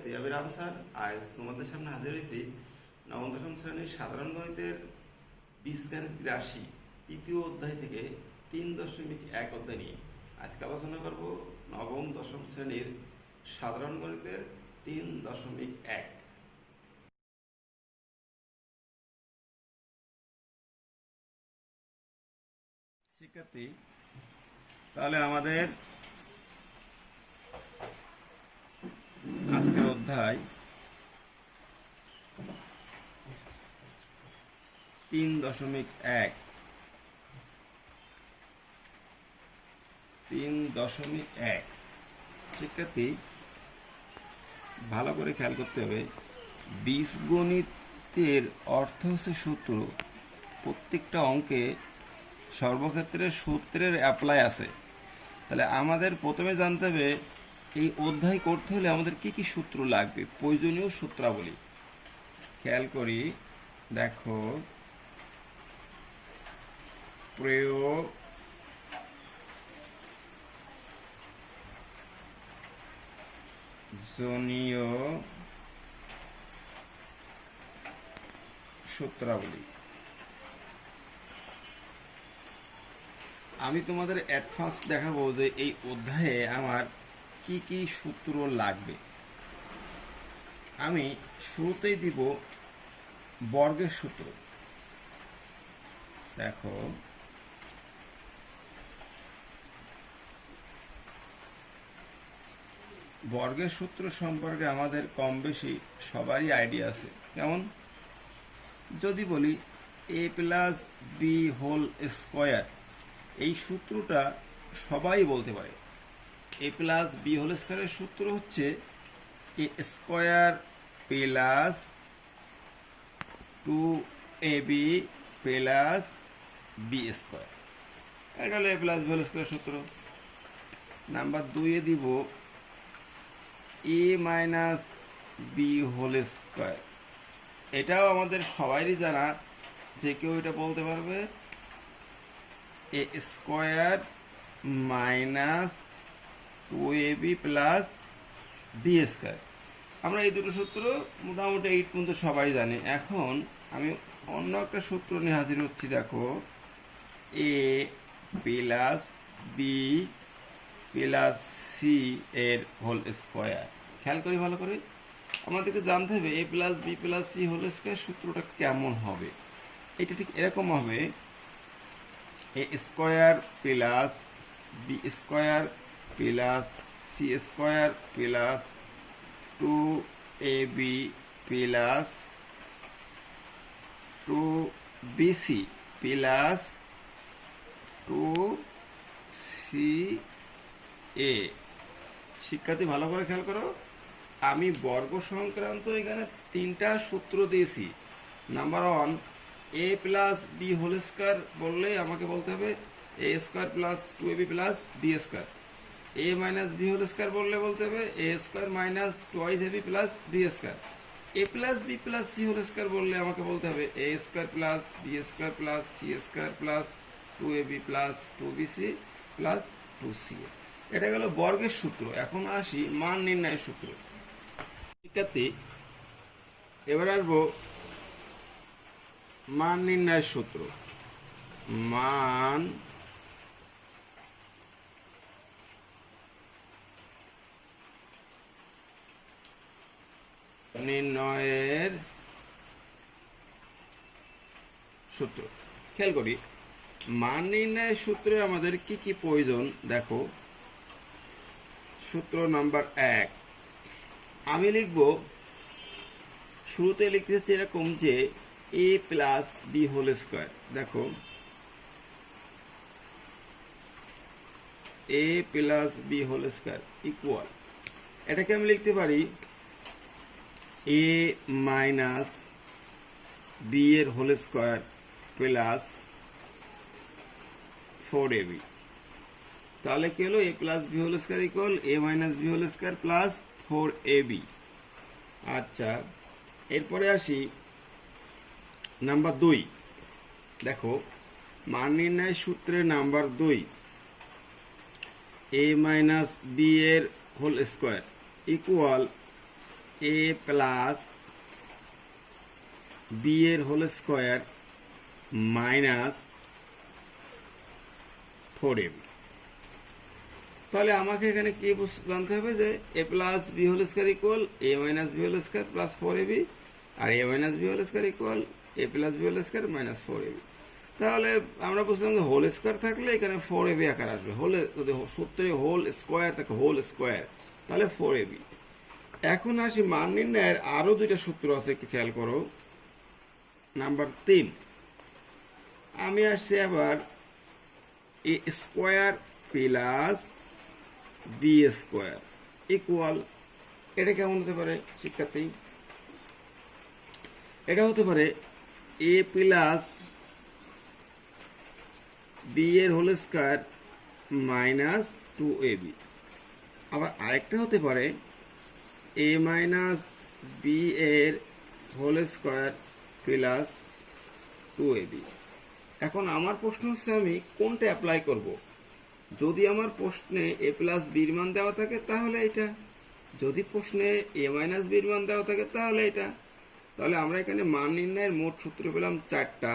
শিক্ষার্থী, আমি রাম স্যার আজ তোমাদের সামনে হাজির হয়েছি নবম দশম শ্রেণীর সাধারণ গণিতের বীজগণিত রাশি তৃতীয় অধ্যায় থেকে 3.1 অধ্যায় নিয়ে আজকে আলোচনা করব নবম দশম শ্রেণীর সাধারণ গণিতের 3.1। শিক্ষার্থী, তাহলে আমাদের আজকের অধ্যায় 3.1। 3.1 শিক্ষার্থী, ভালো করে খেয়াল করতে হবে। বীজগণিতের অর্থ হচ্ছে সূত্র। প্রত্যেকটা অঙ্কে সর্বক্ষেত্রে সূত্রের অ্যাপ্লাই আছে। তাহলে আমাদের প্রথমে জানতে হবে এই অধ্যায় করতে হলে আমাদের কি কি সূত্র লাগবে, প্রয়োজনীয় সূত্রাবলী। খেয়াল করি, দেখো, প্রয়োজনীয় সূত্রাবলী। আমি তোমাদের অ্যাট ফার্স্ট দেখাবো যে এই অধ্যায়ে আমার কি কি সূত্র লাগবে। আমি শুরুতেই দিব বর্গের সূত্র। দেখো, বর্গের সূত্র সম্পর্কে আমাদের কম বেশি সবারই আইডিয়া আছে। কেমন? যদি বলি a plus B whole square, এই সূত্রটা সবাই বলতে পারে। a প্লাস বি হোল স্কোয়ারের সূত্র হচ্ছে a square plus 2ab plus B square. এটা হলো a প্লাস বি হোল স্কোয়ারের সূত্র। নাম্বার 2-এ দিব a minus B whole square. এটাও আমাদের সবারই জানা, যে কেউ এটা বলতে পারবে a square minus 2ab plus B square. আমরা এই দুটো সূত্র মোটামুটি 8 পর্যন্ত সবাই জানি। এখন আমি অন্য একটা সূত্র নিয়ে হাজির হচ্ছি। দেখো, এ প্লাস বি প্লাস সি এর হোল স্কোয়ার। খেয়াল করি ভালো করে, আমাদেরকে জানতে হবে এ plus B plus C whole square সূত্রটা কেমন হবে। এটা ঠিক এরকম হবে, এ square plus B square plus C square plus 2ab plus 2bc plus 2ca। শিক্ষার্থী, ভালো করে খেয়াল করো, আমি বর্গ সংক্রান্ত এখানে 3টা সূত্র দিয়েছি। Number 1, A plus B whole square বললে আমাকে বলতে হবে এ square plus 2ab plus B square. A minus B whole square বললে বলতে হবে এ square minus 2ab plus B square. A plus B plus C whole square বললে আমাকে বলতে হবে এ square plus B square plus C square plus 2ab plus 2bc plus 2ca। এটা গেল বর্গের সূত্র। এখন আসি মান নির্ণয়ের সূত্র। শিক্ষার্থী, এবার আসবো মান নির্ণয়ের সূত্র। মান নির্ণয়ের সূত্র। খেয়াল করি, মান নির্ণয়ের সূত্রে আমাদের কি কি প্রয়োজন। দেখো, সূত্র নাম্বার 1 আমি লিখব, শুরুতে লিখতেছি এরকম যে a plus B whole square. দেখো, a plus B whole square equal, এটাকে আমি লিখতে পারি a মাইনাস বি এর হোল স্কোয়ার প্লাস 4ab। তাহলে কি হলো, a plus B whole square equal a minus B whole square plus 4ab। আচ্ছা, এরপরে আসি নাম্বার 2। দেখো, মান নির্ণয় সূত্রে নাম্বার 2, a মাইনাস বি এর whole square equal A plus B এর হোল স্কোয়ার মাইনাস 4ab। তাহলে আমাকে এখানে কি জানতে হবে যে A plus B whole square equal A minus B whole square plus 4ab, আর A minus B whole square equal A plus B whole square minus 4ab। তাহলে আমরা বুঝলাম যে হোল স্কোয়ার থাকলে এখানে 4ab আকার আসবে, হোলে যদি সূত্রে হোল স্কোয়ার থাকে হোল স্কোয়ার তাহলে 4ab। এখন আসি মান নির্ণয়ের আরও দুইটা সূত্র আছে, একটু খেয়াল করো। নাম্বার 3 আমি আসছি আবার A square plus B square equal, এটা কেমন হতে পারে শিক্ষার্থী? এটা হতে পারে এ প্লাস বি এর হোল স্কোয়ার মাইনাস 2ab। আবার আরেকটা হতে পারে এ মাইনাস বি এর হোল স্কোয়ার প্লাস 2ab। এখন আমার প্রশ্ন হচ্ছে আমি কোনটা অ্যাপ্লাই করব? যদি আমার প্রশ্নে এ প্লাস বির মান দেওয়া থাকে তাহলে এটা, যদি প্রশ্নে এ মাইনাস বির মান দেওয়া থাকে তাহলে এটা। তাহলে আমরা এখানে মান নির্ণয়ের মোট সূত্র পেলাম 4টা।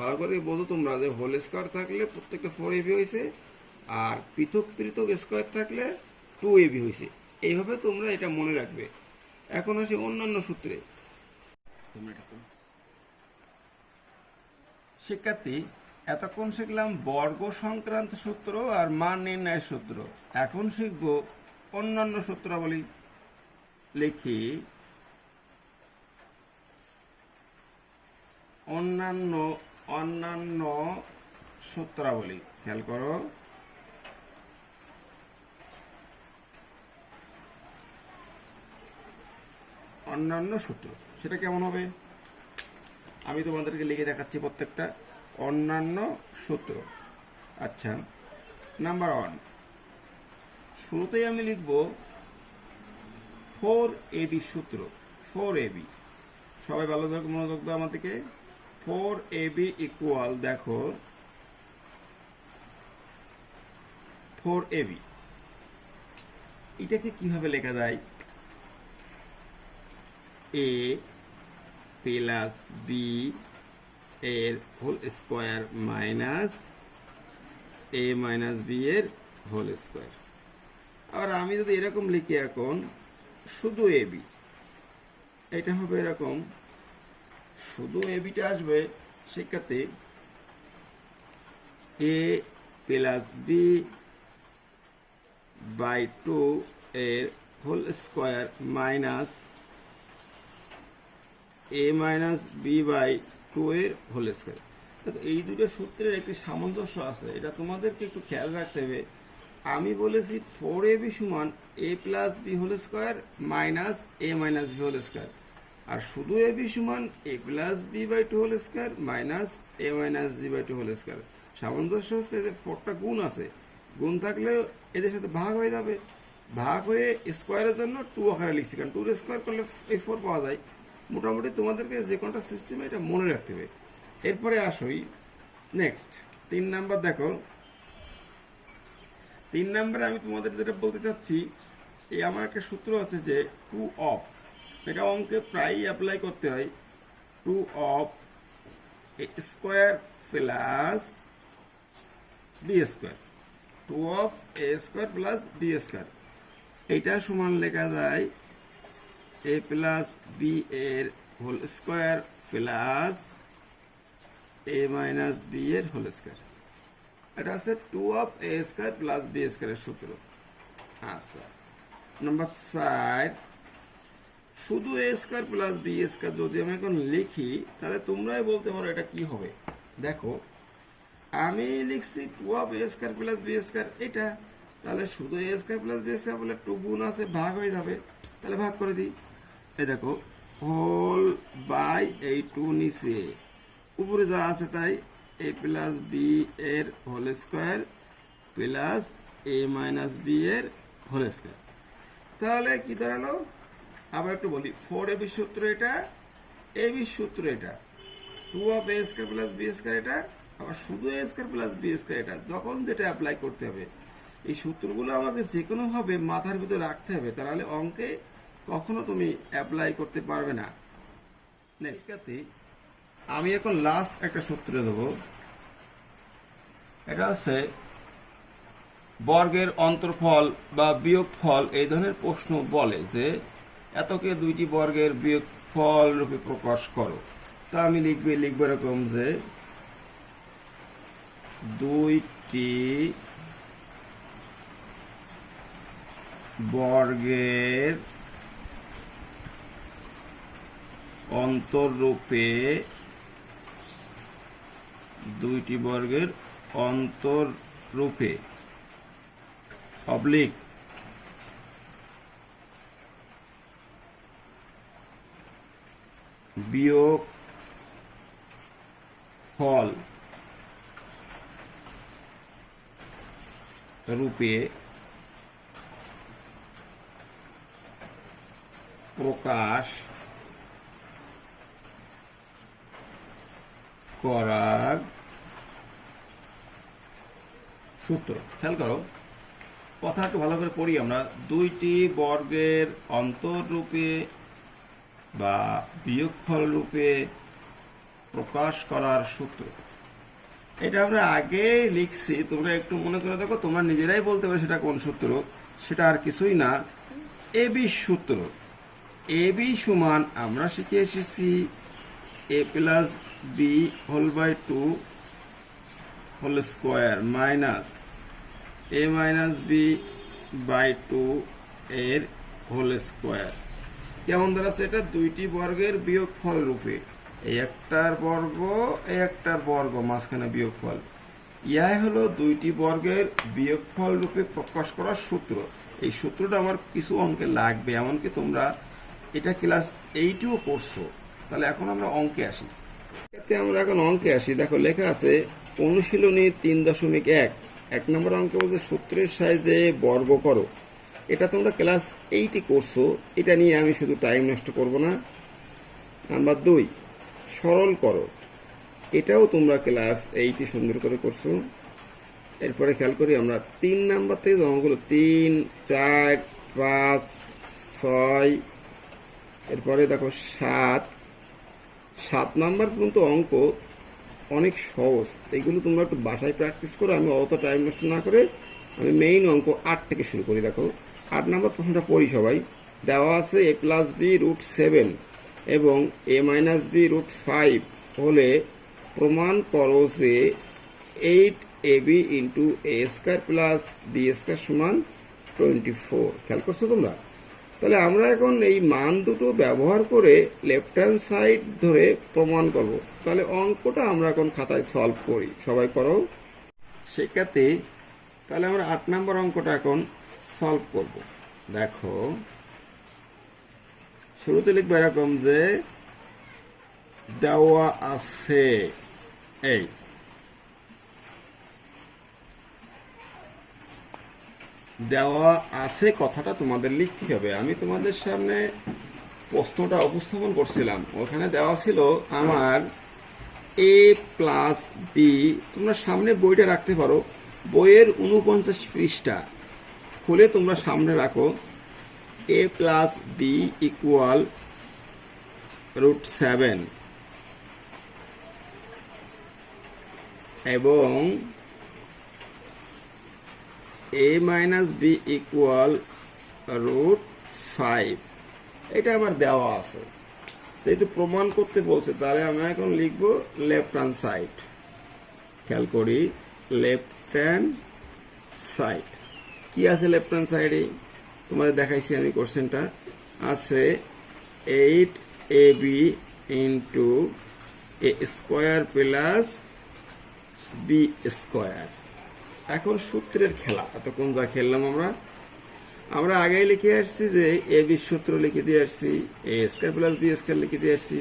ভালো করে বোঝো তোমরা যে হোল স্কোয়ার থাকলে প্রত্যেকটা 4ab হয়েছে, আর পৃথক পৃথক স্কোয়ার থাকলে 2ab হয়েছে। এইভাবে তোমরা এটা মনে রাখবে। এখন আসি অন্যান্য সূত্রে। শিক্ষার্থী, এতক্ষণ শিখলাম বর্গ সংক্রান্ত সূত্র আর মান নির্ণয়ের সূত্র। এখন শিখব অন্যান্য সূত্রাবলী। লিখি অন্যান্য সূত্রাবলী। খেয়াল করো, অন্যান্য সূত্র সেটা কেমন হবে আমি তোমাদেরকে লিখে দেখাচ্ছি প্রত্যেকটা অন্যান্য সূত্র। আচ্ছা, নাম্বার 1 শুরুতেই আমি লিখব 4ab সূত্র। 4ab, সবাই ভালো মনোযোগ দাও আমাদেরকে। 4ab ইকুয়াল, দেখো 4ab এটাকে কিভাবে লেখা যায়? এ প্লাস বি এর হোল স্কোয়ার মাইনাস এ মাইনাস বি এর হোল স্কোয়ার। আর আমি যদি এরকম লিখি এখন শুধু এবি, এটা হবে এরকম, শুধু এবিটা আসবে শিক্ষার্থী এ প্লাস বি বাই 2 এর whole square minus A minus B by 2 এর হোল স্কোয়ার। এই দুটো সূত্রের একটি সামঞ্জস্য আছে, এটা তোমাদেরকে একটু খেয়াল রাখতে হবে। আমি বলেছি 4ab সমান A plus B whole square minus A minus B whole square, আর শুধু এবি সমান A plus B by 2 whole square minus A minus B by 2 whole square. সামঞ্জস্য হচ্ছে যে 4টা গুণ আছে, গুণ থাকলে এদের সাথে ভাগ হয়ে যাবে, ভাগ হয়ে স্কোয়ারের জন্য 2 আকারে লিখছি, কারণ 2 স্কোয়ার করলে এই 4 পাওয়া যায়। মোটামুটি তোমাদেরকে যে কোনটা সিস্টেমে এটা মনে রাখতে হবে। এরপরে আসই নেক্সট 3 নাম্বার। দেখো 3 নাম্বারে আমি তোমাদের যেটা বলতে চাচ্ছি, এই আমার একটা সূত্র আছে যে 2 অফ, এটা অঙ্কে প্রায়ই অ্যাপ্লাই করতে হয়। 2 of a square plus B square, 2 of a square plus B square, এইটা সমান লেখা যায় এ প্লাস বি এর হোল স্কোয়ার প্লাস এ মাইনাস বি এর হোল স্কোয়ার। এটা আছে 2 of a square plus B স্কোয়ারের সূত্র। আচ্ছা, নাম্বার 4 শুধু a square plus B square যদি আমি এখন লিখি তাহলে তোমরাই বলতে পারো এটা কি হবে। দেখো আমি লিখছি 2 of a square plus B square, এটা তাহলে শুধু a square plus B square বলে 2 গুণ আছে, ভাগ হয়ে যাবে, তাহলে ভাগ করে দিই। এই দেখো হোল বাই এই 2 নিচে, উপরে যা আছে তাই এ প্লাস বি এর হোল স্কোয়ার প্লাস এ মাইনাস বি এর হোল স্কোয়ার। তাহলে কি দাঁড়ালো, আবার একটু বলি, 4ab সূত্র এটা, এবি সূত্র এটা, 2 of a square plus B square এটা, আবার শুধু a square plus B square এটা। যখন যেটা অ্যাপ্লাই করতে হবে এই সূত্রগুলো আমাকে যে কোনোভাবে মাথার ভিতরে রাখতে হবে, তাহলে অঙ্কে কখনো তুমি অ্যাপ্লাই করতে পারবে না। নেক্সট আমি এখন লাস্ট একটা সূত্র দেব। এটা হচ্ছে বর্গের অন্তর্ফল বা বিয়োগফল। এই ধরনের প্রশ্ন বলে যে এতকে দুইটি বর্গের বিয়োগফল রূপে প্রকাশ করো। তা আমি লিখবো এরকম যে দুইটি বর্গের অন্তররূপে অবলিক বিয়োগ ফল রূপে প্রকাশ করার সূত্র। খেয়াল করো, কথা একটু ভালো করে পড়ি আমরা। দুইটি বর্গের অন্তররূপে বা বিয়োগফল রূপে প্রকাশ করার সূত্র। এটা আমরা আগে লিখছি, তোমরা একটু মনে করে দেখো, তোমরা নিজেরাই বলতে পারো সেটা কোন সূত্র। সেটা আর কিছুই না, এবি সূত্র। এবি সমান আমরা শিখে এসেছি a plus B whole by 2 whole square minus a minus B by 2 এর হোল স্কোয়ার। কেমন দাঁড়াচ্ছে এটা? দুইটি বর্গের বিয়োগফল রূপে। এই একটার বর্গ মাঝখানে বিয়োগফল। ইয়াই হলো দুইটি বর্গের বিয়োগফল রূপে প্রকাশ করার সূত্র। এই সূত্রটা আমার কিছু অঙ্কে লাগবে, এমনকি তোমরা এটা ক্লাস 8-ও করছো। তাহলে এখন আমরা অঙ্কে আসি। দেখো লেখা আছে অনুশীলনী 3.1 এক নম্বর অঙ্কে বলতে সূত্রের সাহায্যে বর্গ করো। এটা তোমরা ক্লাস 8-এ করছো, এটা নিয়ে আমি শুধু টাইম নষ্ট করব না। নাম্বার 2 সরল করো। এটাও তোমরা ক্লাস 8-এ সুন্দর করে করছো। এরপরে খেয়াল করি আমরা 3 নাম্বার থেকে অঙ্কগুলো 3, 4, 5, 6, এরপরে দেখো 7 নাম্বার পর্যন্ত অঙ্ক অনেক সহজ। এইগুলো তোমরা একটু বাসায় প্র্যাকটিস করো। আমি অত টাইম নষ্ট না করে আমি মেইন অঙ্ক 8 থেকে শুরু করি। দেখো 8 নাম্বার প্রশ্নটা পড়ি সবাই। দেওয়া আছে a প্লাস বি রুট 7 এবং a মাইনাস বি রুট 5 হলে প্রমাণ করো যে 8ab into a square plus B square সমান 24। খেয়াল করছো তোমরা? তাহলে আমরা এখন এই মান দুটো ব্যবহার করে লেফট হ্যান্ড সাইড ধরে প্রমাণ করব। তাহলে অঙ্কটা আমরা এখন খাতায় সলভ করি। সবাই করো সেক্ষেত্রে। তাহলে আমরা 8 নম্বর অঙ্কটা এখন সলভ করব। দেখো শুরুতে লিখবো এরকম যে দেওয়া আছে এই দেওয়া আছে কথাটা তোমাদের লিখতে হবে। আমি তোমাদের সামনে প্রশ্নটা উপস্থাপন করছিলাম, ওখানে দেওয়া ছিল আমার a প্লাস বি। তোমরা সামনে বইটা রাখতে পারো, বইয়ের 49 পৃষ্ঠা খুলে তোমরা সামনে রাখো। a plus b equal root 7 এবং a minus b equal root 5। এটা আমার দেওয়া আছে, যেহেতু প্রমাণ করতে বলছে তাহলে আমি এখন লিখব লেফট হ্যান্ড সাইড। খেয়াল করি লেফট হ্যান্ড সাইড কি আছে লেফট হ্যান্ড সাইডে তোমাদের দেখাইছি আমি। কোশ্চেনটা আছে 8ab into a square plus B square. এখন সূত্রের খেলা, এতক্ষণ যা খেললাম আমরা আগেই লিখে আসছি যে এ বি সূত্র লিখে দিয়ে আসছি, এ স্কোয়ার প্লাস বি স্কোয়ার লিখে দিয়ে আসছি।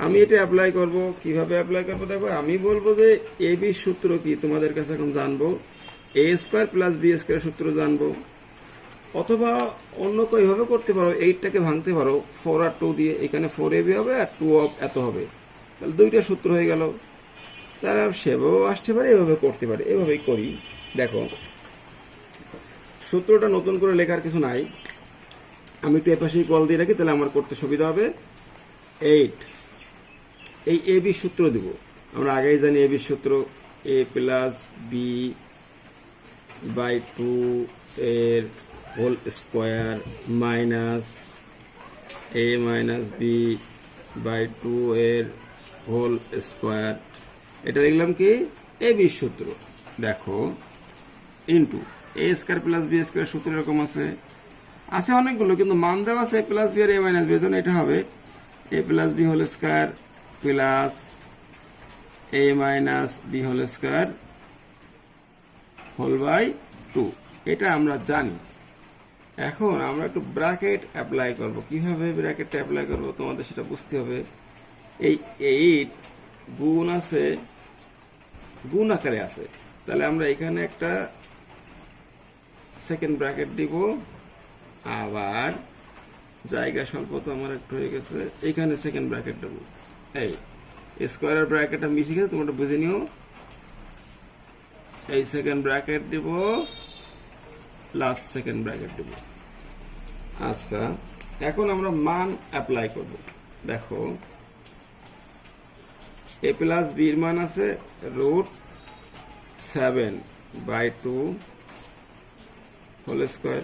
আমি এটা অ্যাপ্লাই করব। কিভাবে অ্যাপ্লাই করবো দেখো, আমি বলবো যে এ বি সূত্র কি তোমাদের কাছে এখন জানবো, এ স্কোয়ার প্লাস বি স্কোয়ার সূত্র জানবো, অথবা অন্য কইভাবে করতে পারো। 8টাকে ভাঙতে পারো 4 আর 2 দিয়ে। এখানে 4ab হবে আর 2 এত হবে, তাহলে 2টা সূত্র হয়ে গেল। তারা সেভাবেও আসতে পারে, এভাবে করতে পারে। এভাবেই করি। দেখো সূত্রটা নতুন করে লেখার কিছু নাই। আমি একটু এপাশে ইকুয়াল দিয়ে রাখি, তাহলে আমার করতে সুবিধা হবে। 8 এই এ বি সূত্র দিব, আমরা আগেই জানি এ বি সূত্র, এ প্লাস বি বাই 2 এর whole square minus A minus B by 2 এর হোল স্কোয়ার, এটা লিখলাম কি এ বি সূত্র। দেখো into A square plus B square সূত্র এরকম আছে অনেকগুলো, কিন্তু মান দেওয়া আছে এ প্লাস বি আর এ মাইনাস বি, জন্য এটা হবে এ plus B whole square plus A minus B whole square whole by 2, এটা আমরা জানি। এখন আমরা একটু ব্র্যাকেট অ্যাপ্লাই করব। কিভাবে ব্র্যাকেটটা অ্যাপ্লাই করব তোমাদের সেটা বুঝতে হবে। এই 8 গুণ আছে, গুণ আকারে আছে, তাহলে আমরা এখানে একটা সেকেন্ড ব্র্যাকেট দিব, আবার জায়গা স্বল্প তো আমার একটু হয়ে গেছে, এখানে সেকেন্ড ব্র্যাকেট দেব। এই স্কোয়ারের ব্র্যাকেটটা মিশে গেছে, তোমরা বুঝে নিও। এই সেকেন্ড ব্র্যাকেট দিব, লাস্ট সেকেন্ড ব্র্যাকেট দিব। আচ্ছা, এখন আমরা মান অ্যাপ্লাই করব। দেখো এ প্লাস বির মান আছে √7/2 হোল স্কোয়ার,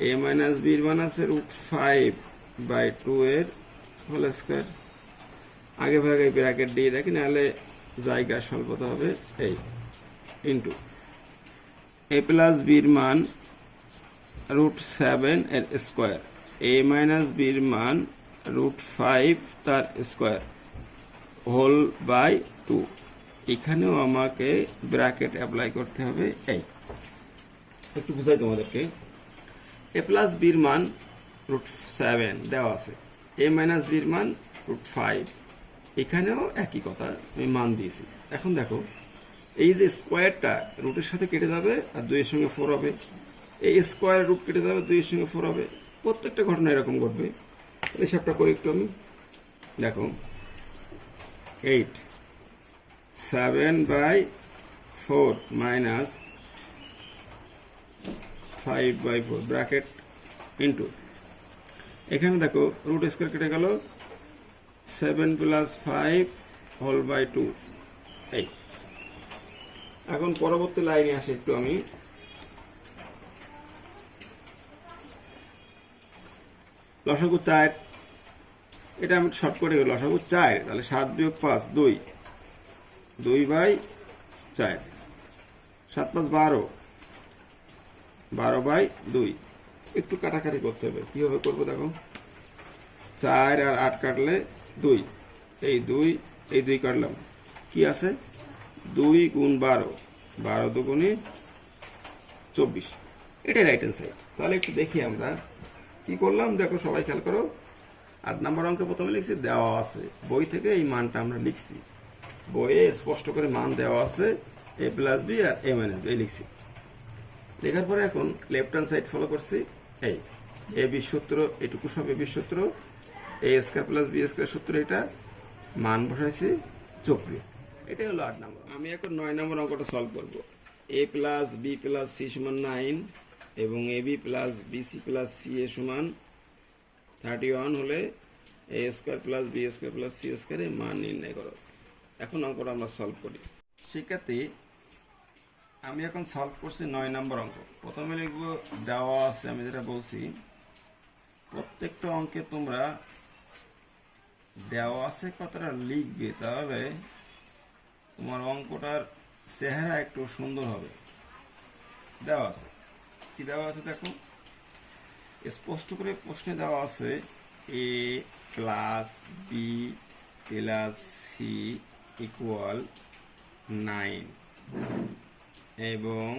এ মাইনাস বির মান আছে √5/2 এর হোল স্কোয়ার। আগে ভাগে ব্র্যাকেট দিয়ে রাখি, নাহলে জায়গা স্বল্পতা হবে। এই ইন্টু এ প্লাস বির মান √7 এর স্কোয়ার, এ মাইনাস বির মান √5 তার স্কোয়ার হোল বাই 2। এখানেও আমাকে ব্র্যাকেট অ্যাপ্লাই করতে হবে। এই একটু বুঝাই তোমাদেরকে, এ প্লাস বির মান √7 দেওয়া আছে, এ মাইনাস বির মান √5, এখানেও একই কথা আমি মান দিয়েছি। এখন দেখো এই যে স্কোয়ারটা রুটের সাথে কেটে যাবে আর 2 এর সঙ্গে 4 হবে, এই স্কোয়ার রুট কেটে যাবে, 2 এর সঙ্গে 4 হবে, প্রত্যেকটা ঘটনা এরকম ঘটবে। হিসাবটা করি একটু আমি। দেখো 8 7/4 মাইনাস 5/4 ব্র্যাকেট ইন্টু, এখানে দেখো রুট স্কোয়ার কেটে গেল, 7 + 5 হোল বাই 2। এই এখন পরবর্তী লাইনে আসে একটু আমি। লসাগু 4, এটা আমি শর্ট করে লসাগু 4, তাহলে 7 - 5 2, 2/4, 7 + 5 12, 12/2। একটু কাটাকাটি করতে হবে, কিভাবে করবো দেখো, 4 আর 8 কাটলে 2, এই 2 এই 2 কাটলাম, কি আছে 2 × 12, 12 × 2 = 24, এটাই রাইট হ্যান্ড সাইড। তাহলে একটু দেখি আমরা কি করলাম, দেখো সবাই খেয়াল করো। 8 নম্বর অঙ্কে প্রথমে লিখছি দেওয়া আছে, বই থেকে এই মানটা আমরা লিখছি, বইয়ে স্পষ্ট করে মান দেওয়া আছে এ প্লাস বি আর এ মাইনাস বি লিখছি। লেখার পরে এখন লেফট হ্যান্ড সাইড ফলো করছি। এই এ বি সূত্র, এটুকু সব এ বি সূত্র, এ স্কোয়ার প্লাস বি স্কোয়ার সূত্র, এটা মান বসাইছি 24। এটাই হলো 8 নম্বর। আমি এখন 9 নম্বর অঙ্কটা সলভ করব। A plus B plus C সমান 9 এবং A B plus BC plus C A সমান 31 হলে A square plus B square plus C স্কোয়ারের মান নির্ণয় করো। এখন অঙ্কটা আমরা সলভ করি। সেক্ষেত্রে আমি এখন সলভ করছি 9 নম্বর অঙ্ক। প্রথমে লিখব দেওয়া আছে, আমি যেটা বলছি প্রত্যেকটা অঙ্কে তোমরা দেওয়া আছে কথাটা লিখবে, তাহলে তোমার অঙ্কটার চেহারা একটু সুন্দর হবে। দেওয়া আছে, কি দেওয়া আছে দেখো, স্পষ্ট করে প্রশ্নে দেওয়া আছে A plus B plus C equal 9 এবং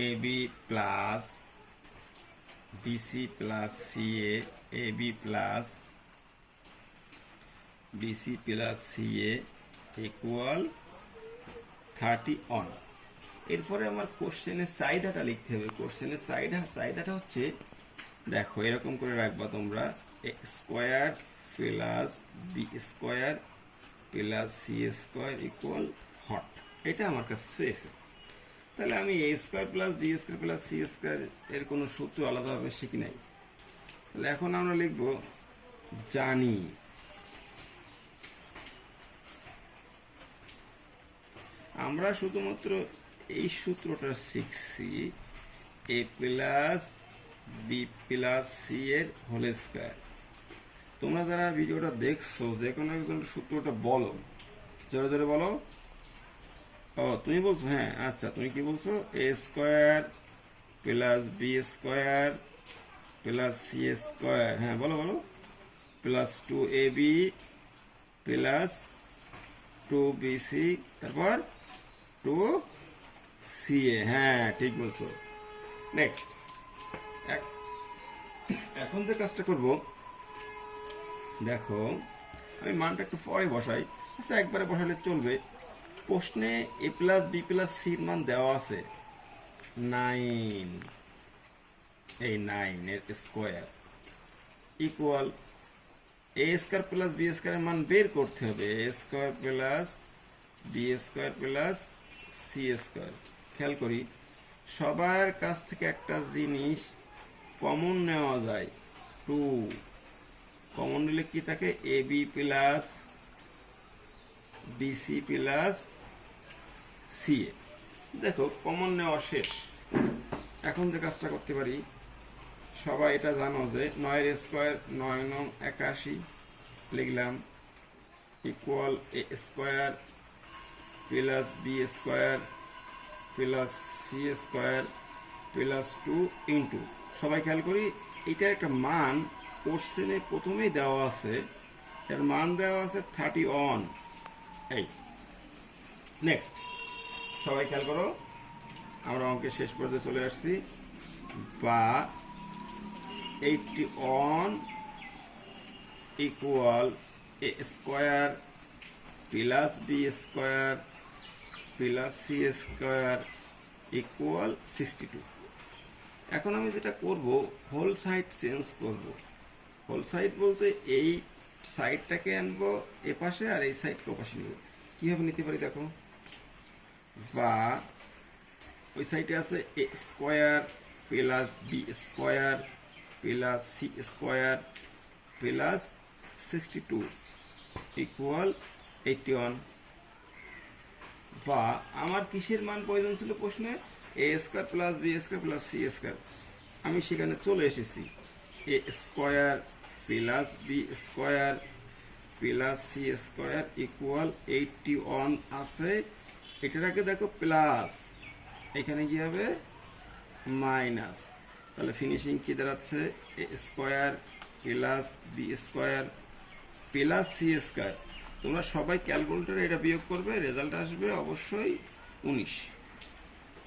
A B plus BC plus C A B plus BC plus C A equal 31। এরপরে আমার কোশ্চেনের চাহিদাটা লিখতে হবে। কোশ্চেনের চাহিদাটা হচ্ছে, দেখো এরকম করে রাখবা তোমরা, A square plus B square plus C square equal হট, এটা আমার কাছে চেয়েছে। তাহলে আমি A square plus B square plus C square এর কোনো সূত্র আলাদাভাবে শিখি নাই। তাহলে এখন আমরা লিখব জানি আমরা শুধুমাত্র এই সূত্রটা শিখছি এ প্লাস বি প্লাস সি এর হোল স্কোয়ার। তোমরা যারা ভিডিওটা দেখছো যে কোনো একজন সূত্রটা বলো, জোরে জোরে বলো। ও তুমি বলছো, হ্যাঁ আচ্ছা, তুমি কি বলছো? A square plus B square plus C square, হ্যাঁ বলো বলো, প্লাস 2ab প্লাস 2bc তারপর 2ca, হ্যাঁ ঠিক বলছো। নেক্সট, এখন যে কাজটা করব দেখো, আমি মানটা একটু পরে বসাই। আচ্ছা একবারে বসালে চলবে। প্রশ্নে এ প্লাস বি প্লাস সির মান দেওয়া আছে 9, এই 9 এর square equal A square plus B স্কোয়ারের মান বের করতে হবে। এ square plus B square plus C square. খেয়াল করি সবার কাছ থেকে একটা জিনিস কমন নেওয়া যায়, 2 কমন নিলে কি থাকে? A B plus BC plus C A. দেখো কমন নেওয়া শেষ। এখন যে কাজটা করতে পারি, সবাই এটা জানো যে 9 এর স্কোয়ার 9 9 81 লিখলাম equal A square plus B square plus C square plus 2 into, সবাই খেয়াল করি এটার একটা মান কোশ্চেনে প্রথমেই দেওয়া আছে, এর মান দেওয়া আছে 31। এই নেক্সট, সবাই খেয়াল করো, আমরা অঙ্কের শেষ পর্যায়ে চলে আসছি। বা 81 equal A square plus B square plus C square equal 62। এখন আমি যেটা করব, হোল সাইড চেঞ্জ করব। হোল সাইড বলতে এই সাইডটাকে আনবো এ পাশে আর এই সাইডকে ওপাশে নেব। কীভাবে নিতে পারি দেখো, বা ওই সাইডে আছে A square plus B square plus C square plus 62 equal 81। বা আমার কিসের মান প্রয়োজন ছিল প্রশ্নে? A square plus B square plus C square. আমি সেখানে চলে এসেছি, A square plus B square plus C square equal 81 আছে। এটাকে দেখো প্লাস, এখানে কি হবে? মাইনাস। তাহলে ফিনিশিং কি দাঁড়াচ্ছে? A square plus B square plus C square. তোমরা সবাই ক্যালকুলেটরে এটা বিয়োগ করবে, রেজাল্ট আসবে অবশ্যই 19।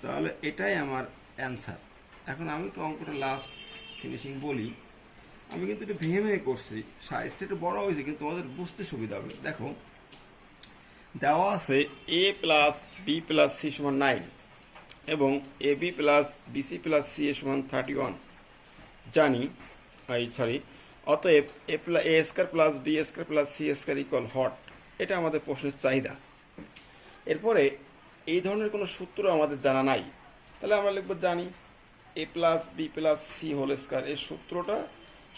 তাহলে এটাই আমার অ্যান্সার। এখন আমি একটু অঙ্কটা লাস্ট ফিনিশিং বলি। আমি কিন্তু একটু ভেঙে ভেঙে করছি, সাইজটা একটু বড় হয়েছে, কিন্তু তোমাদের বুঝতে সুবিধা হবে। দেখো দেওয়া আছে A plus B plus C সমান 9 এবং A B plus BC plus C A সমান 31 জানি। অতএব A square plus B square plus C square equal হট। এটা আমাদের প্রশ্নের চাহিদা। এরপরে এই ধরনের কোনো সূত্র আমাদের জানা নাই, তাহলে আমরা লিখব জানি A plus B plus C whole square. এর সূত্রটা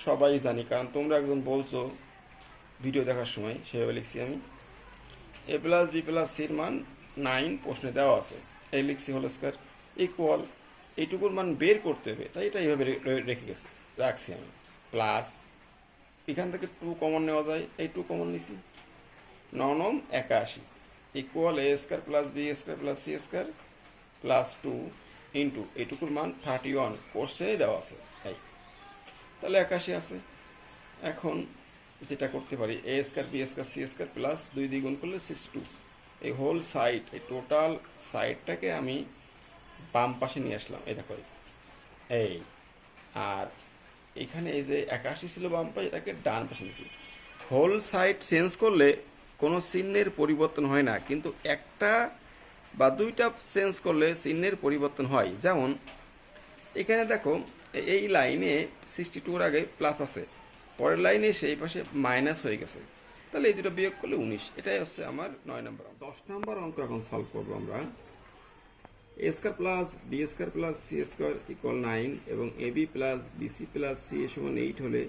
সবাই জানি, কারণ তোমরা একজন বলছো ভিডিও দেখার সময়, সেভাবে লিখছি আমি। এ প্লাস বি প্লাস সির মান 9 প্রশ্নে দেওয়া আছে, এই লিখছি হোল স্কোয়ার ইকুয়াল এইটুকুর মান বের করতে হবে, তাই এটা এইভাবে রাখছি আমি। প্লাস এখান থেকে 2 কমন নেওয়া যায়, এই 2 কমন নিছি, 9 9 81 equal A square plus B square plus C square plus 2 into এইটুকুর মান 31 কোশ্চেনে দেওয়া আছে। তাই তাহলে 81 আছে। এখন যেটা করতে পারি, A square B square C square plus 2 দিয়ে গুণ করলে 62। এই হোল সাইড, এই টোটাল সাইডটাকে আমি বাম পাশে নিয়ে আসলাম, এই দেখো এই। আর এখানে এই যে 81 ছিল বাম পাশে, এটাকে ডান পাশে নিয়েছি। হোল সাইড চেঞ্জ করলে কোনো চিহ্নের পরিবর্তন হয় না, কিন্তু একটা বা দুইটা চেঞ্জ করলে চিহ্নের পরিবর্তন হয়। যেমন এখানে দেখো এই লাইনে 62 আগে প্লাস আছে, পরের লাইনে সেই পাশে মাইনাস হয়ে গেছে, তাহলে এই দুটো বিয়োগ করলে 19। এটাই হচ্ছে আমার 9 নম্বর অঙ্ক। 10 নম্বর অঙ্ক এখন সলভ করবো আমরা। A square plus B square plus C square equal 9 এবং A B plus BC plus C এর সমান 8 হলে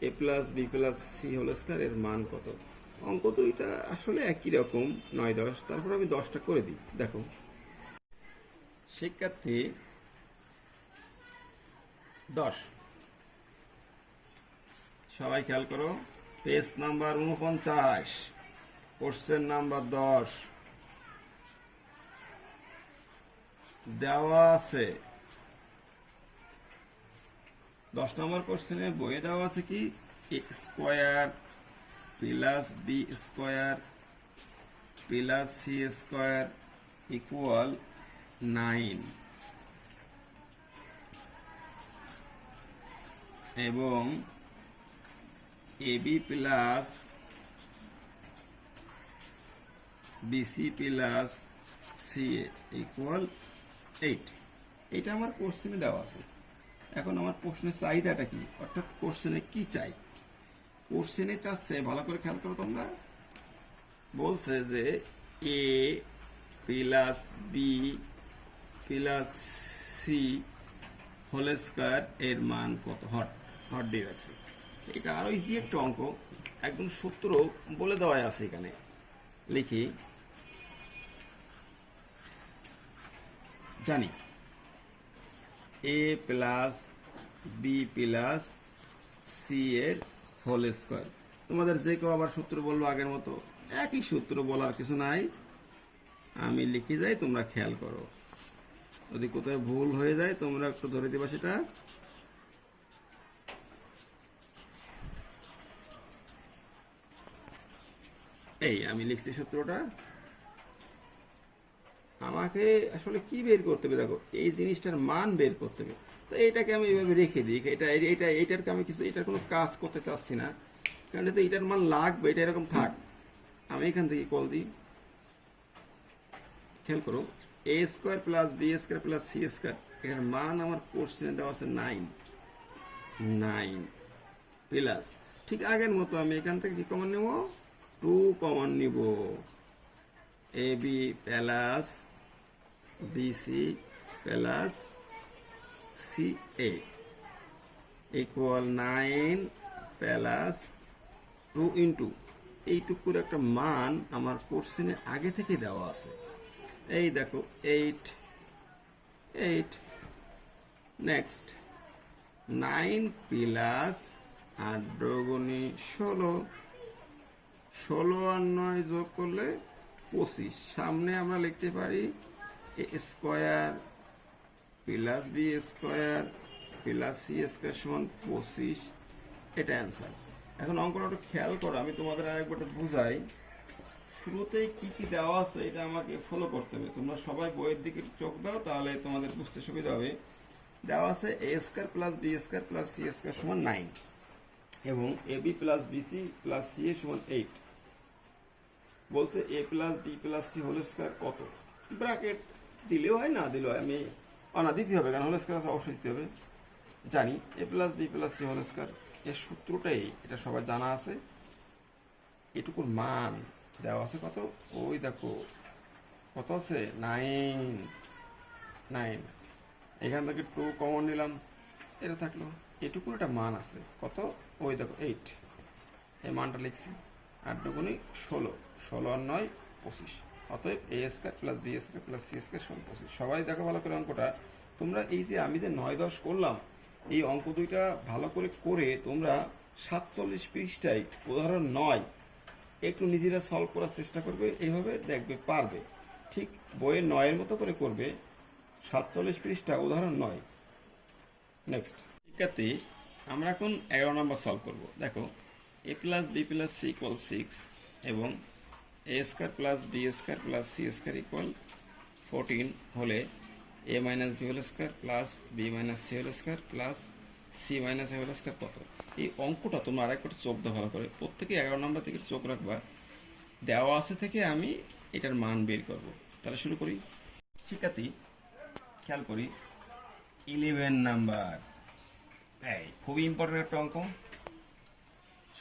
A plus B plus C whole square এর মান কত? অঙ্ক তো এটা আসলে একই রকম 9 10, তারপর আমি 10টা করে দিই। দেখো শিক্ষার্থী 10, সবাই খেয়াল করো, পেজ নাম্বার 49, কোশ্চেন নাম্বার 10 দেওয়া আছে। 10 নম্বর কোশ্চেনে বইয়ে দেওয়া আছে কি A square plus B square plus C square equal 9 এবং AB plus BC plus C equal 8। এটা আমার কোশ্চেনে দেওয়া আছে। এখন আমার প্রশ্নের চাহিদাটা কি, অর্থাৎ কোশ্চেনে কি চাই? কোশ্চেনে চাচ্ছে, ভালো করে খেয়াল করো তোমরা, বলছে যে A plus B plus C whole square এর মান কত? হট হট দিয়ে রাখছে। এটা আরো ইজি একটা অঙ্ক, একদম সূত্র বলে দেওয়া আছে। এখানে লিখি, জানি A plus B plus C এর হোল স্কয়ার। তোমাদের যে কেউ আবার সূত্র বলবো আগের মতো, একই সূত্র, বলার কিছু নাই, আমি লিখে যাই, তোমরা খেয়াল করো। যদি কোথায় ভুল হয়ে যায় তোমরা একটু ধরে দিবা সেটা। এই আমি লিখছি সূত্রটা। আমাকে আসলে কি বের করতে হবে? দেখো, এই জিনিসটার মান বের করতে হবে। তো এইটাকে আমি এইভাবে রেখে দিই। এইটারকে আমি কিছু, এটার কোনো কাজ করতে চাচ্ছি না, কারণ তো এটার মান লাগবে, এটা এরকম থাক। আমি এখান থেকে কল দিই, খেয়াল করো, A square plus B square plus C square, এটার মান আমার কোশ্চেনে দেওয়া আছে 9 প্লাস, ঠিক আগের মতো আমি এখান থেকে কি কমন নেব? 2 কমন নিব। A B plus BC plus C A equal 9 plus 2 into এইটুকুর একটা মান আমার কোশ্চেনে আগে থেকে দেওয়া আছে। এই দেখো 8 নেক্সট 9 প্লাস 8 দুগুণে 16 আর 9 যোগ করলে 25। সামনে আমরা লিখতে পারি A square plus B square plus C square সমান 25। এটা অ্যান্সার। এখন অঙ্কটা একটু খেয়াল করো, আমি তোমাদের আরেকবার বুঝাই। শুরুতেই কি কি দেওয়া আছে এটা আমাকে ফলো করতে হবে। তোমরা সবাই বইয়ের দিকে চোখ দাও, তাহলে তোমাদের বুঝতে সুবিধা হবে। দেওয়া আছে A square plus B square plus C square সমান 9 এবং A B plus BC plus C A সমান 8। বলছে A plus B plus C whole square কত? ব্র্যাকেট দিলেও হয়, না দিলেও হয়, আমি দিতে হবে, কারণ হোল স্কোয়ার অবশ্যই দিতে হবে। জানি A plus B plus C whole square, এর সূত্রটাই এটা সবার জানা আছে। এটুকুর মান দেওয়া আছে কত? ওই দেখো কত আছে, 9। এখান থেকে 2 কমন নিলাম, এটা থাকলো। এটুকুর একটা মান আছে কত? ওই দেখো 8। এই মানটা লিখছি। 8 দুগুণে 16 আর 9 25। অতএব A square plus B square plus C square সমান 25। সবাই দেখো ভালো করে অঙ্কটা। তোমরা এই যে আমি যে 9 10 করলাম, এই অঙ্ক দুইটা ভালো করে করে তোমরা 47 পৃষ্ঠায় উদাহরণ 9 একটু নিজেরা সলভ করার চেষ্টা করবে, এইভাবে দেখবে পারবে। ঠিক বইয়ের 9-এর মতো করে করবে। 47 পৃষ্ঠা উদাহরণ 9। নেক্সট শিক্ষার্থী, আমরা এখন 11 নম্বর সলভ করব। দেখো এ plus B plus C equal 6 এবং A square plus B square plus C square equal 14 হলে A minus B whole square plus B minus C whole square plus C minus A whole square কত? এই অঙ্কটা তোমরা আরেকবার চোখ দাও ভালো করে, প্রত্যেকে 11 নম্বর থেকে চোখ রাখবা। দেওয়া আছে থেকে আমি এটার মান বের করব। তাহলে শুরু করি। শিক্ষার্থী খেয়াল করি, 11 নাম্বার, এই খুবই ইম্পর্টেন্ট একটা অঙ্ক।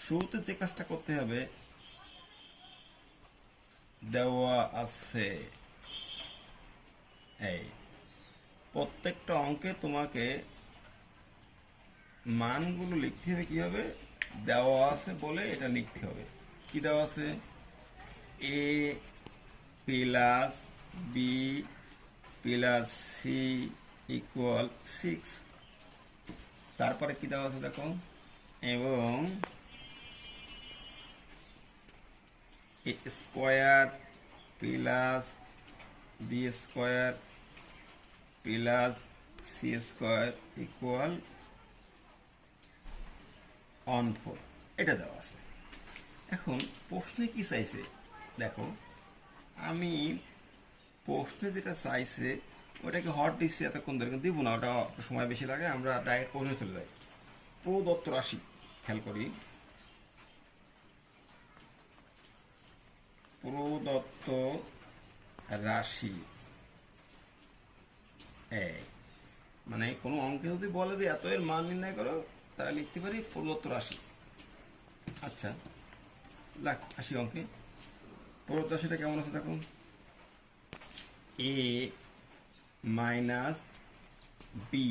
শুরুতে যে কাজটা করতে হবে, দেওয়া আছে এই প্রত্যেকটা অঙ্কে তোমাকে মানগুলো লিখতে হবে কিভাবে, দেওয়া আছে বলে এটা লিখতে হবে। কি দেওয়া আছে? A plus B plus C equal 6। তারপরে কি দেওয়া আছে দেখো, এবং A square plus B square plus C square equal 4 এটা দেওয়া আছে। এখন প্রশ্নে কি চাইছে দেখো, আমি প্রশ্নে যেটা চাইছে ওটাকে হট দিচ্ছি এতক্ষণ ধরে, কিন্তু দিব না, ওটা সময় বেশি লাগে, আমরা ডাইরেক্ট প্রশ্নে চলে যাই। প্রদত্ত রাশি খেয়াল করি, প্রদত্ত রাশি মানে কোনো অঙ্কে যদি বলে যে এত এর মান নির্ণয় করো, তারা লিখতে পারি প্রদত্ত রাশি। আচ্ছা লাখ আসি অঙ্কে প্রদত্ত রাশিটা কেমন আছে দেখো, এ মাইনাস বি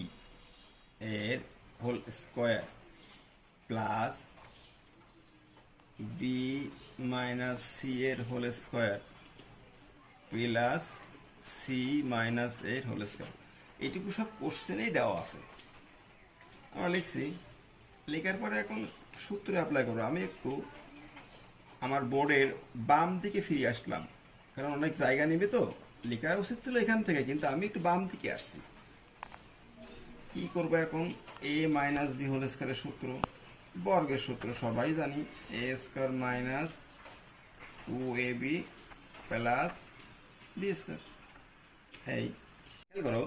এর whole square plus B minus C এর whole square plus C minus এর হোল স্কোয়ার। এইটুকু সব কোশ্চেনেই দেওয়া আছে, আমরা লিখছি। লেখার পরে এখন সূত্রে অ্যাপ্লাই করবো। আমি একটু আমার বোর্ডের বাম দিকে ফিরে আসলাম, কারণ অনেক জায়গা নেবে তো, লেখা উচিত ছিল এখান থেকে, কিন্তু আমি একটু বাম দিকে আসছি। কি করবো এখন, এ মাইনাস বি হোল স্কোয়ারের সূত্র, বর্গের সূত্র সবাই জানি, A square minus 2ab plus B square. এই খেয়াল করো,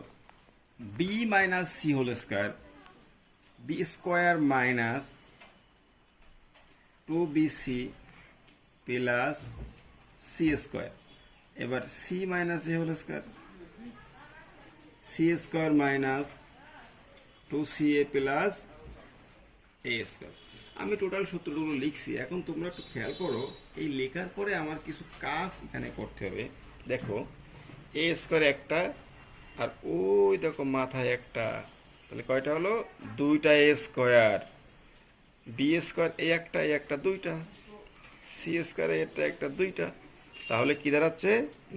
B minus C whole square, B square minus 2bc plus C square. এবার C minus A whole square, C square minus 2ca plus A square. আমি total সূত্রগুলো লিখছি। এখন তোমরা একটু খেয়াল করো, এই লেখার পরে আমার কিছু কাজ এখানে করতে হবে। দেখো এ স্কোয়ার একটা, আর ওই দেখো মাথায় একটা, তাহলে কয়টা হলো, 2টা এ স্কোয়ার। বি স্কোয়ার এই একটা 2টা, সি স্কোয়ার এটা একটা 2টা, তাহলে কি দাঁড়াচ্ছে,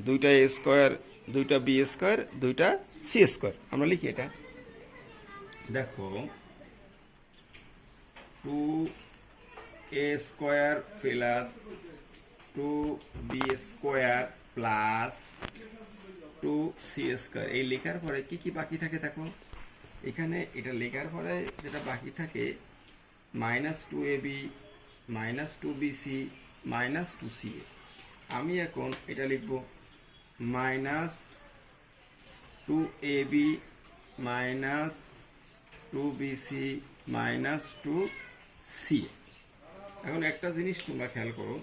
2টা এ স্কোয়ার 2টা বি স্কোয়ার 2টা সি স্কোয়ার। আমরা লিখি এটা, দেখো 2a square plus 2b square plus 2c square. এই লেখার পরে কি কি বাকি থাকে দেখো, এখানে এটা লেখার পরে যেটা বাকি থাকে, minus 2ab minus 2bc minus 2ca। আমি এখন এটা লিখব minus 2ab minus 2bc minus 2ca। এখন একটা জিনিস তোমরা খেয়াল করো,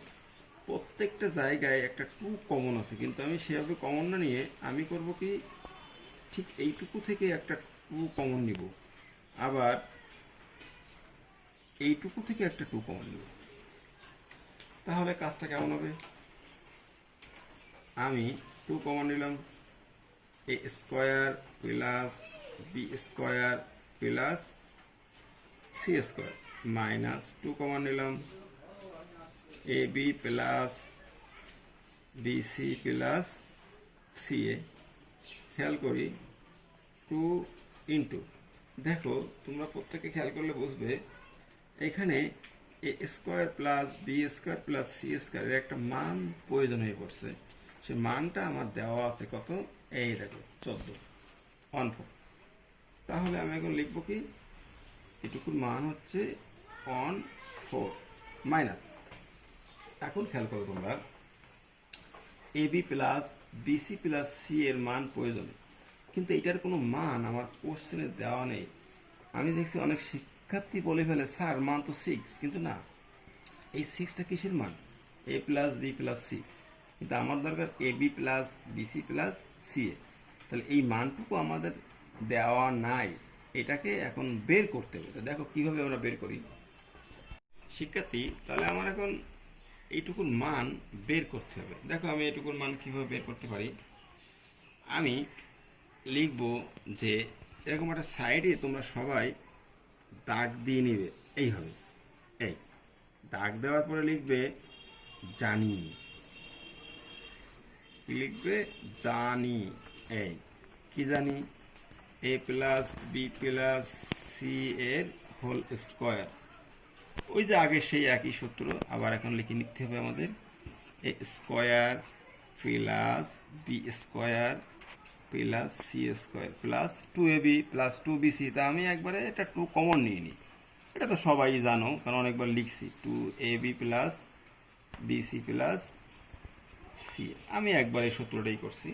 প্রত্যেকটা জায়গায় একটা 2 কমন আছে, কিন্তু আমি সেভাবে কমন না নিয়ে আমি করব কি, ঠিক এইটুকু থেকে একটা 2 কমন নিব, আবার এইটুকু থেকে একটা 2 কমন নিব। তাহলে কাজটা কেমন হবে, আমি 2 কমন নিলাম, A square plus B square plus C square minus 2 common নিলাম, A B plus BC plus C A. খেয়াল করি 2 ইন্টু, দেখো তোমরা প্রত্যেকে খেয়াল করলে বুঝবে, এখানে A square plus B square plus C স্কোয়ারের একটা মান প্রয়োজন হয়ে পড়ছে। সে মানটা আমার দেওয়া আছে কত, এই দেখো 14। তাহলে আমি এখন লিখবো কি, এটুকুর মান হচ্ছে 14 মাইনাস, এখন খেয়াল করো তোমরা, A B plus BC plus C এর মান প্রয়োজন, কিন্তু এটার কোনো মান আমার কোশ্চেনে দেওয়া নেই। আমি দেখছি অনেক শিক্ষার্থী বলে ফেলে স্যার মান তো 6, কিন্তু না, এই 6টা কিসের মান, A plus B plus C, কিন্তু আমার দরকার A B plus BC plus C A. তাহলে এই মানটুকু আমাদের দেওয়া নাই, এটাকে এখন বের করতে হবে। দেখো কিভাবে আমরা বের করি শিক্ষার্থী, তাহলে আমার এখন এইটুকুর মান বের করতে হবে। দেখো আমি এইটুকুর মান কিভাবে বের করতে পারি, আমি লিখবো যে এরকম একটা সাইডে তোমরা সবাই দাগ দিয়ে নিবে, এই হবে, এই দাগ দেওয়ার পরে লিখবে জানি, লিখবে জানি, এই কি জানি, A plus B plus C এর হোল স্কোয়ার। ওই যে আগে সেই একই সূত্র আবার এখন লিখে নিতে হবে আমাদের, A square plus B square plus C square plus 2ab plus 2bc। তা আমি একবারে এটা 2 কমন নিয়ে নিই, এটা তো সবাই জানো কারণ অনেকবার লিখছি, 2ab plus BC plus C. আমি একবার এই সূত্রটাই করছি।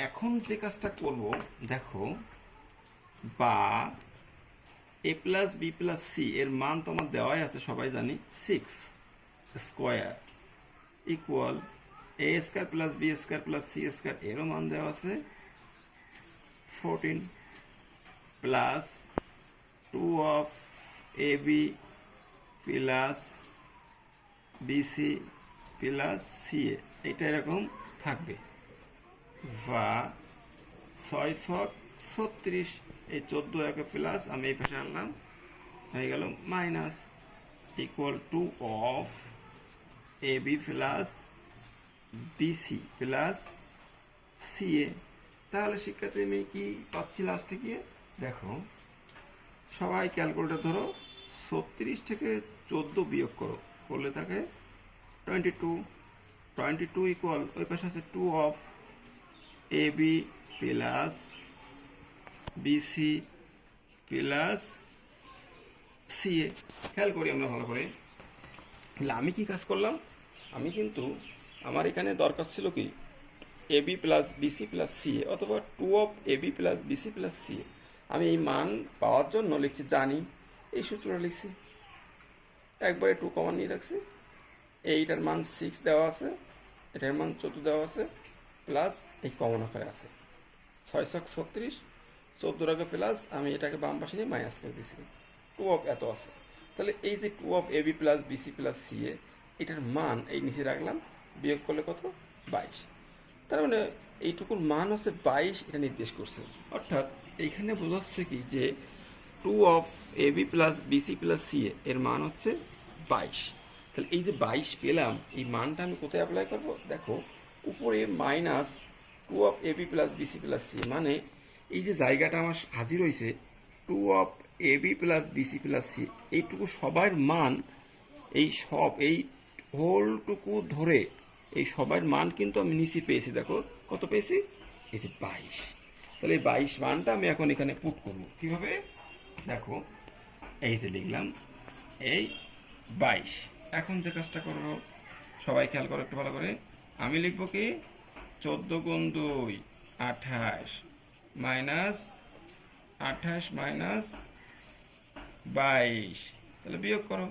এখন যে কাজটা করব দেখো, বা A plus B plus C এর মান তো আমার দেওয়াই আছে সবাই জানি, 6 square equal A square plus B square plus C square এরও মান দেওয়া আছে 14 plus 2 of A B plus BC plus C A, এটা এরকম থাকবে, বা 636, এই 14 একে প্লাস আমি এই পাশে আনলাম, হয়ে গেল minus equal two of A B plus BC plus C A. তাহলে শিক্ষার্থী আমি কি পাচ্ছি লাস্টে গিয়ে দেখো, সবাই ক্যালকুলেটর ধরো, 36 থেকে 14 বিয়োগ করো, করলে থাকে 22 ইকুয়াল ওই পাশে আছে 2 of A B plus BC plus C A. খেয়াল করি আমরা ভালো করে, তাহলে আমি কি কাজ করলাম, আমি কিন্তু আমার এখানে দরকার ছিল কি A B plus BC plus C A অথবা 2 of A B plus BC plus C A, আমি এই মান পাওয়ার জন্য লিখছি জানি, এই সূত্রটা লিখছি, একবারে 2 কমন নিয়ে রাখছি, এইটার মান 6 দেওয়া আছে, এটার মান 14 দেওয়া আছে, প্লাস এই কমন আকারে আছে 636, 14 আগে প্লাস আমি এটাকে বাম পাশে নিয়ে মাইনাস করে দিয়েছি, 2 অফ এত আছে। তাহলে এই যে 2 of A B plus BC plus C A, এটার মান এই নিচে রাখলাম, বিয়োগ করলে কত 22, তার মানে এইটুকুর মান হচ্ছে 22, এটা নির্দেশ করছে। অর্থাৎ এইখানে বোঝাচ্ছে কি যে 2 of A B plus BC plus C এর মান হচ্ছে 22। তাহলে এই যে 22 পেলাম, এই মানটা আমি কোথায় অ্যাপ্লাই করব দেখো, উপরে minus 2 of A B plus BC plus c, মানে এই যে জায়গাটা আমার হাজির হয়েছে 2 of A B plus BC plus c, এইটুকু সবার মান, এই সব এই হোলটুকু ধরে এই সবার মান কিন্তু আমি নিচে পেয়েছি, দেখো কত পেয়েছি, এই যে 22। তাহলে এই 22 মানটা আমি এখন এখানে পুট করব কীভাবে দেখো, এই যে লিখলাম এই 22। এখন যে কাজটা করবো সবাই খেয়াল করো একটু ভালো করে, আমি লিখব কি 14 গুণ 2 28 মাইনাস 28 মাইনাস 22, তাহলে বিয়োগ করো,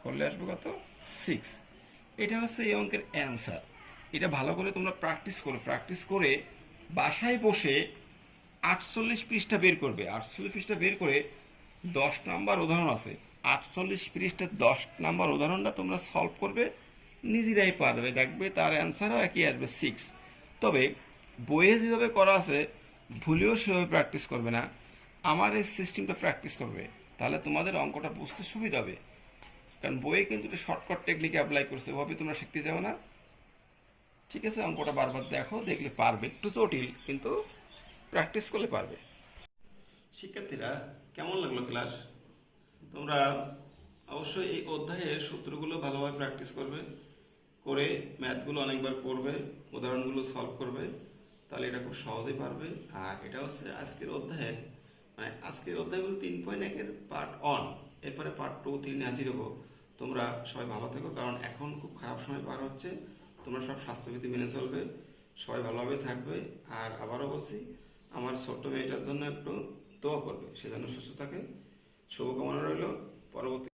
করলে আসবে কত 6। এটা হচ্ছে এই অঙ্কের অ্যান্সার। এটা ভালো করে তোমরা প্র্যাকটিস করো, প্র্যাকটিস করে বাসায় বসে 48 পৃষ্ঠা বের করবে, 48 পৃষ্ঠা বের করে 10 নাম্বার উদাহরণ আছে, 48 পৃষ্ঠার 10 নাম্বার উদাহরণটা তোমরা সলভ করবে, নিজেরাই পারবে, দেখবে তার অ্যান্সারও একই আসবে 6। তবে বইয়ে যেভাবে করা আছে ভুলেও সেভাবে প্র্যাকটিস করবে না, আমার এই সিস্টেমটা প্র্যাকটিস করবে, তাহলে তোমাদের অঙ্কটা বুঝতে সুবিধা হবে। কারণ বইয়ে কিন্তু একটা শর্টকাট টেকনিক অ্যাপ্লাই করছে, ওভাবে তোমরা শিখতে যাও না, ঠিক আছে? অঙ্কটা বারবার দেখো, দেখলে পারবে, একটু জটিল কিন্তু প্র্যাকটিস করলে পারবে। শিক্ষার্থীরা কেমন লাগলো ক্লাস? তোমরা অবশ্যই এই অধ্যায়ের সূত্রগুলো ভালোভাবে প্র্যাকটিস করবে, করে ম্যাথগুলো অনেকবার করবে, উদাহরণগুলো সলভ করবে, তাহলে এটা খুব সহজেই পারবে। আর এটা হচ্ছে আজকের অধ্যায়ের, মানে আজকের অধ্যায়গুলো 3.1-এর পার্ট 1, এরপরে পার্ট 2, 3 হাজির হবো। তোমরা সবাই ভালো থেকো, কারণ এখন খুব খারাপ সময় পার হচ্ছে, তোমরা সব স্বাস্থ্যবিধি মেনে চলবে, সবাই ভালোভাবে থাকবে। আর আবারও বলছি, আমার ছোট্ট মেয়েটার জন্য একটু দোয়া করবে, সে যেন সুস্থ থাকে, শুভকামনা রইল। পরবর্তী